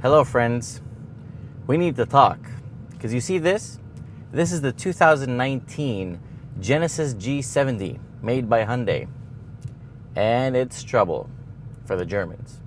Hello friends, we need to talk, because you see this? This is the 2019 Genesis G70 made by Hyundai, and it's trouble for the Germans.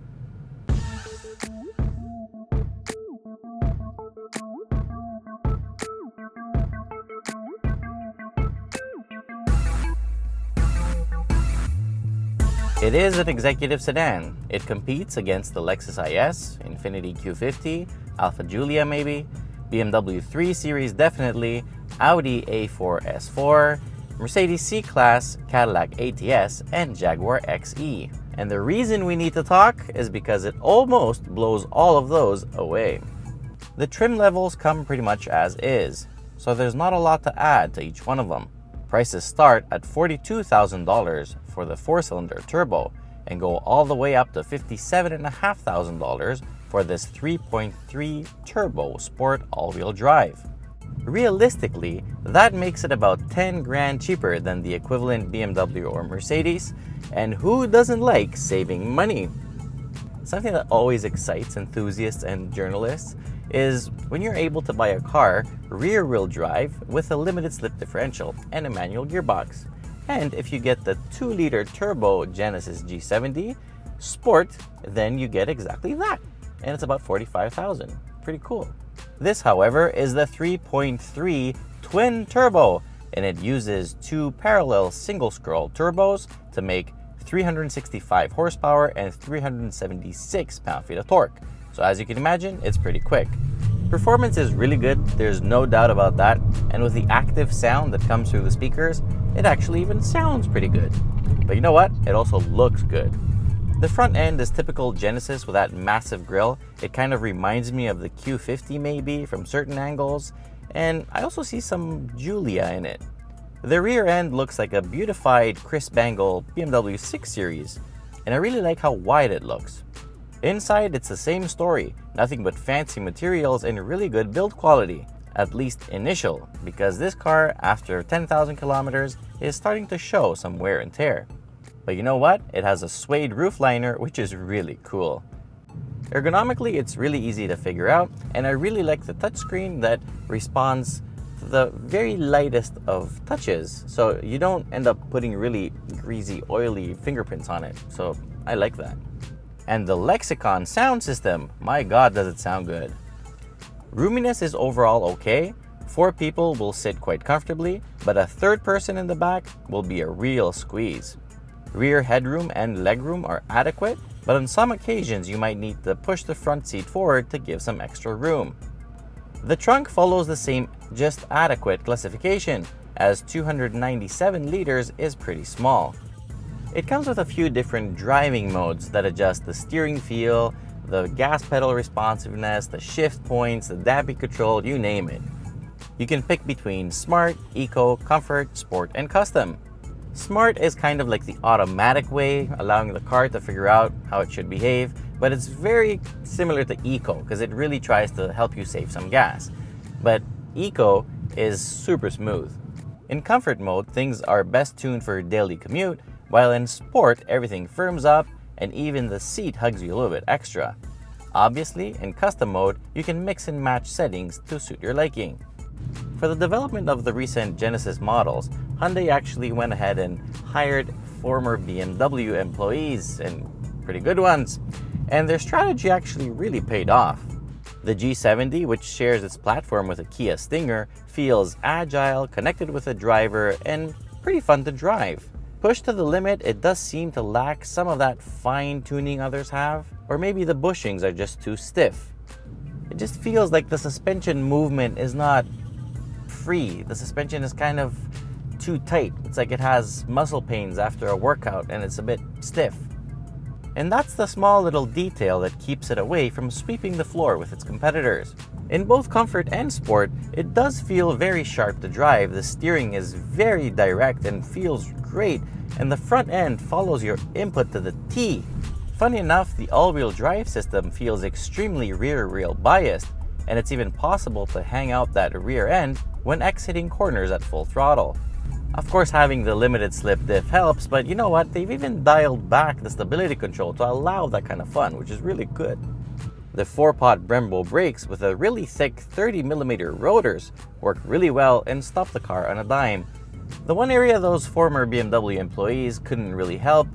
It is an executive sedan. It competes against the Lexus IS, Infiniti Q50, Alfa Giulia maybe, BMW 3 Series definitely, Audi A4 S4, Mercedes C-Class, Cadillac ATS, and Jaguar XE. And the reason we need to talk is because it almost blows all of those away. The trim levels come pretty much as is, so there's not a lot to add to each one of them. Prices start at $42,000 for the 4-cylinder turbo and go all the way up to $57,500 for this 3.3 turbo sport all-wheel drive. Realistically, that makes it about 10 grand cheaper than the equivalent BMW or Mercedes, and who doesn't like saving money? Something that always excites enthusiasts and journalists is when you're able to buy a car rear-wheel drive with a limited slip differential and a manual gearbox. And if you get the 2-liter turbo Genesis G70 Sport, then you get exactly that. And it's about $45,000. Pretty cool. This, however, is the 3.3 twin turbo, and it uses 2 parallel single-scroll turbos to make 365 horsepower and 376 pound-feet of torque. So as you can imagine, it's pretty quick. Performance is really good, there's no doubt about that, and with the active sound that comes through the speakers, it actually even sounds pretty good. But you know what? It also looks good. The front end is typical Genesis with that massive grille. It kind of reminds me of the Q50 maybe from certain angles, and I also see some Giulia in it. The rear end looks like a beautified crisp angle BMW 6 Series, and I really like how wide it looks. Inside, it's the same story, nothing but fancy materials and really good build quality, at least initial, because this car, after 10,000 kilometers, is starting to show some wear and tear. But you know what? It has a suede roof liner, which is really cool. Ergonomically, it's really easy to figure out, and I really like the touchscreen that responds to the very lightest of touches, so you don't end up putting really greasy, oily fingerprints on it, so I like that. And the Lexicon sound system, my god does it sound good. Roominess is overall okay. 4 people will sit quite comfortably, but a third person in the back will be a real squeeze. Rear headroom and legroom are adequate, but on some occasions you might need to push the front seat forward to give some extra room. The trunk follows the same just adequate classification, as 297 liters is pretty small. It comes with a few different driving modes that adjust the steering feel, the gas pedal responsiveness, the shift points, the damping control, you name it. You can pick between Smart, Eco, Comfort, Sport, and Custom. Smart is kind of like the automatic way, allowing the car to figure out how it should behave, but it's very similar to Eco because it really tries to help you save some gas. But Eco is super smooth. In Comfort mode, things are best tuned for daily commute, while in Sport, everything firms up and even the seat hugs you a little bit extra. Obviously, in Custom mode, you can mix and match settings to suit your liking. For the development of the recent Genesis models, Hyundai actually went ahead and hired former BMW employees, and pretty good ones, and their strategy actually really paid off. The G70, which shares its platform with a Kia Stinger, feels agile, connected with the driver, and pretty fun to drive. Pushed to the limit, it does seem to lack some of that fine-tuning others have, or maybe the bushings are just too stiff. It just feels like the suspension movement is not free. The suspension is kind of too tight. It's like it has muscle pains after a workout and it's a bit stiff. And that's the small little detail that keeps it away from sweeping the floor with its competitors. In both Comfort and Sport, it does feel very sharp to drive. The steering is very direct and feels great, and the front end follows your input to the T. Funny enough, the all-wheel drive system feels extremely rear-wheel biased, and it's even possible to hang out that rear end when exiting corners at full throttle. Of course, having the limited slip diff helps, but you know what? They've even dialed back the stability control to allow that kind of fun, which is really good. The 4-pot Brembo brakes with a really thick 30mm rotors work really well and stop the car on a dime. The one area those former BMW employees couldn't really help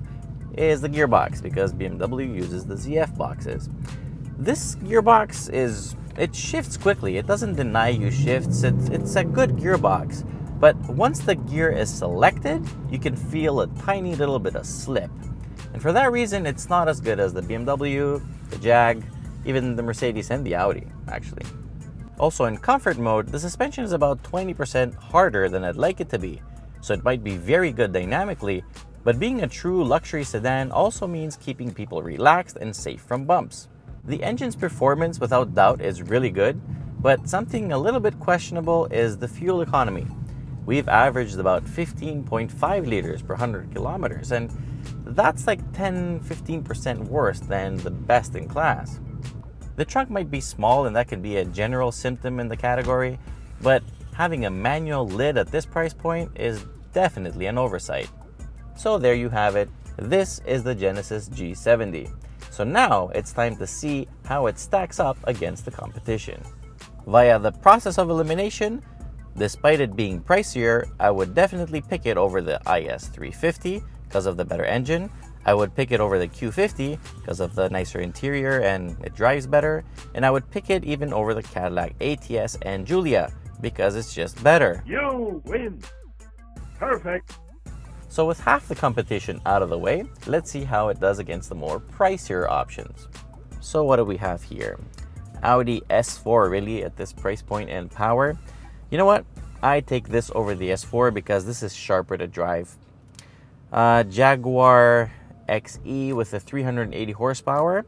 is the gearbox, because BMW uses the ZF boxes. This gearbox it shifts quickly. It doesn't deny you shifts. It's a good gearbox, but once the gear is selected, you can feel a tiny little bit of slip. And for that reason, it's not as good as the BMW, the Jag, even the Mercedes and the Audi, actually. Also, in comfort mode, the suspension is about 20% harder than I'd like it to be, so it might be very good dynamically, but being a true luxury sedan also means keeping people relaxed and safe from bumps. The engine's performance, without doubt, is really good, but something a little bit questionable is the fuel economy. We've averaged about 15.5 liters per 100 kilometers, and that's like 10-15% worse than the best in class. The trunk might be small, and that can be a general symptom in the category, but having a manual lid at this price point is definitely an oversight. So there you have it. This is the Genesis G70. So now it's time to see how it stacks up against the competition. Via the process of elimination, despite it being pricier, I would definitely pick it over the IS350 because of the better engine. I would pick it over the Q50 because of the nicer interior and it drives better. And I would pick it even over the Cadillac ATS and Giulia because it's just better. You win! Perfect! So with half the competition out of the way, let's see how it does against the more pricier options. So what do we have here? Audi S4 really at this price point and power. You know what? I take this over the S4 because this is sharper to drive. Jaguar XE with the 380 horsepower.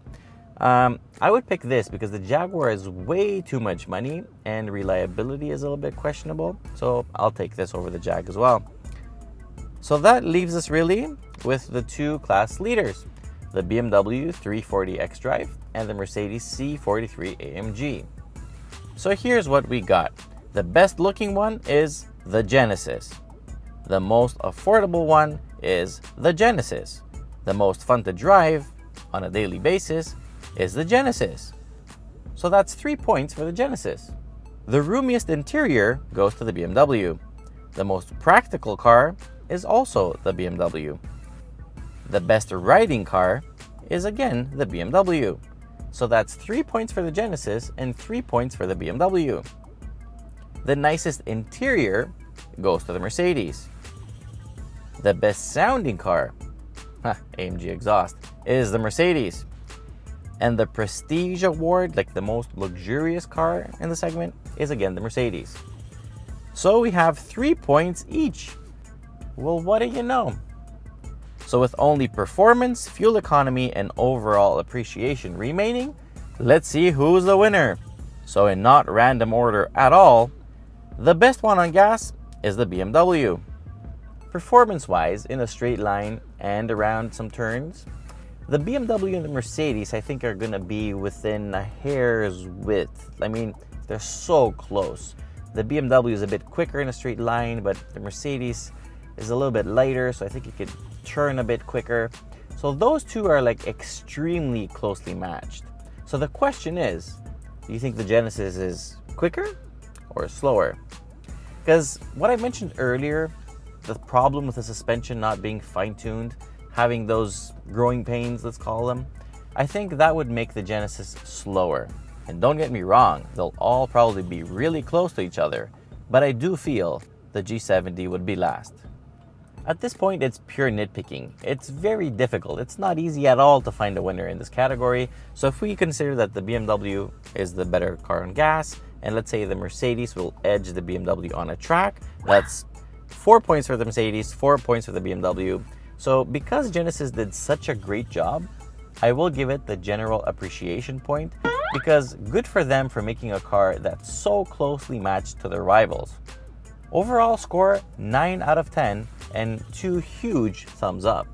I would pick this because the Jaguar is way too much money and reliability is a little bit questionable. So I'll take this over the Jag as well. So that leaves us really with the two class leaders, the BMW 340 xDrive and the Mercedes C43 AMG. So here's what we got. The best looking one is the Genesis. The most affordable one is the Genesis. The most fun to drive on a daily basis is the Genesis. So that's 3 points for the Genesis. The roomiest interior goes to the BMW. The most practical car is also the BMW. The best riding car is again the BMW. So that's 3 points for the Genesis and 3 points for the BMW. The nicest interior goes to the Mercedes. The best sounding car, AMG exhaust, is the Mercedes. And the Prestige Award, like the most luxurious car in the segment, is again the Mercedes. So we have 3 points each. Well, what do you know? So with only performance, fuel economy, and overall appreciation remaining, let's see who's the winner. So in not random order at all, the best one on gas is the BMW. Performance-wise, in a straight line and around some turns, the BMW and the Mercedes I think are going to be within a hair's width. I mean, they're so close. The BMW is a bit quicker in a straight line, but the Mercedes is a little bit lighter, so I think it could turn a bit quicker. So those two are like extremely closely matched. So the question is, do you think the Genesis is quicker or slower? Because what I mentioned earlier, the problem with the suspension not being fine-tuned, having those growing pains, let's call them, I think that would make the Genesis slower. And don't get me wrong, they'll all probably be really close to each other, but I do feel the G70 would be last. At this point, it's pure nitpicking. It's very difficult. It's not easy at all to find a winner in this category. So if we consider that the BMW is the better car on gas, and let's say the Mercedes will edge the BMW on a track, that's 4 points for the Mercedes, 4 points for the BMW. So because Genesis did such a great job, I will give it the general appreciation point because good for them for making a car that's so closely matched to their rivals. Overall score 9 out of 10 and 2 huge thumbs up.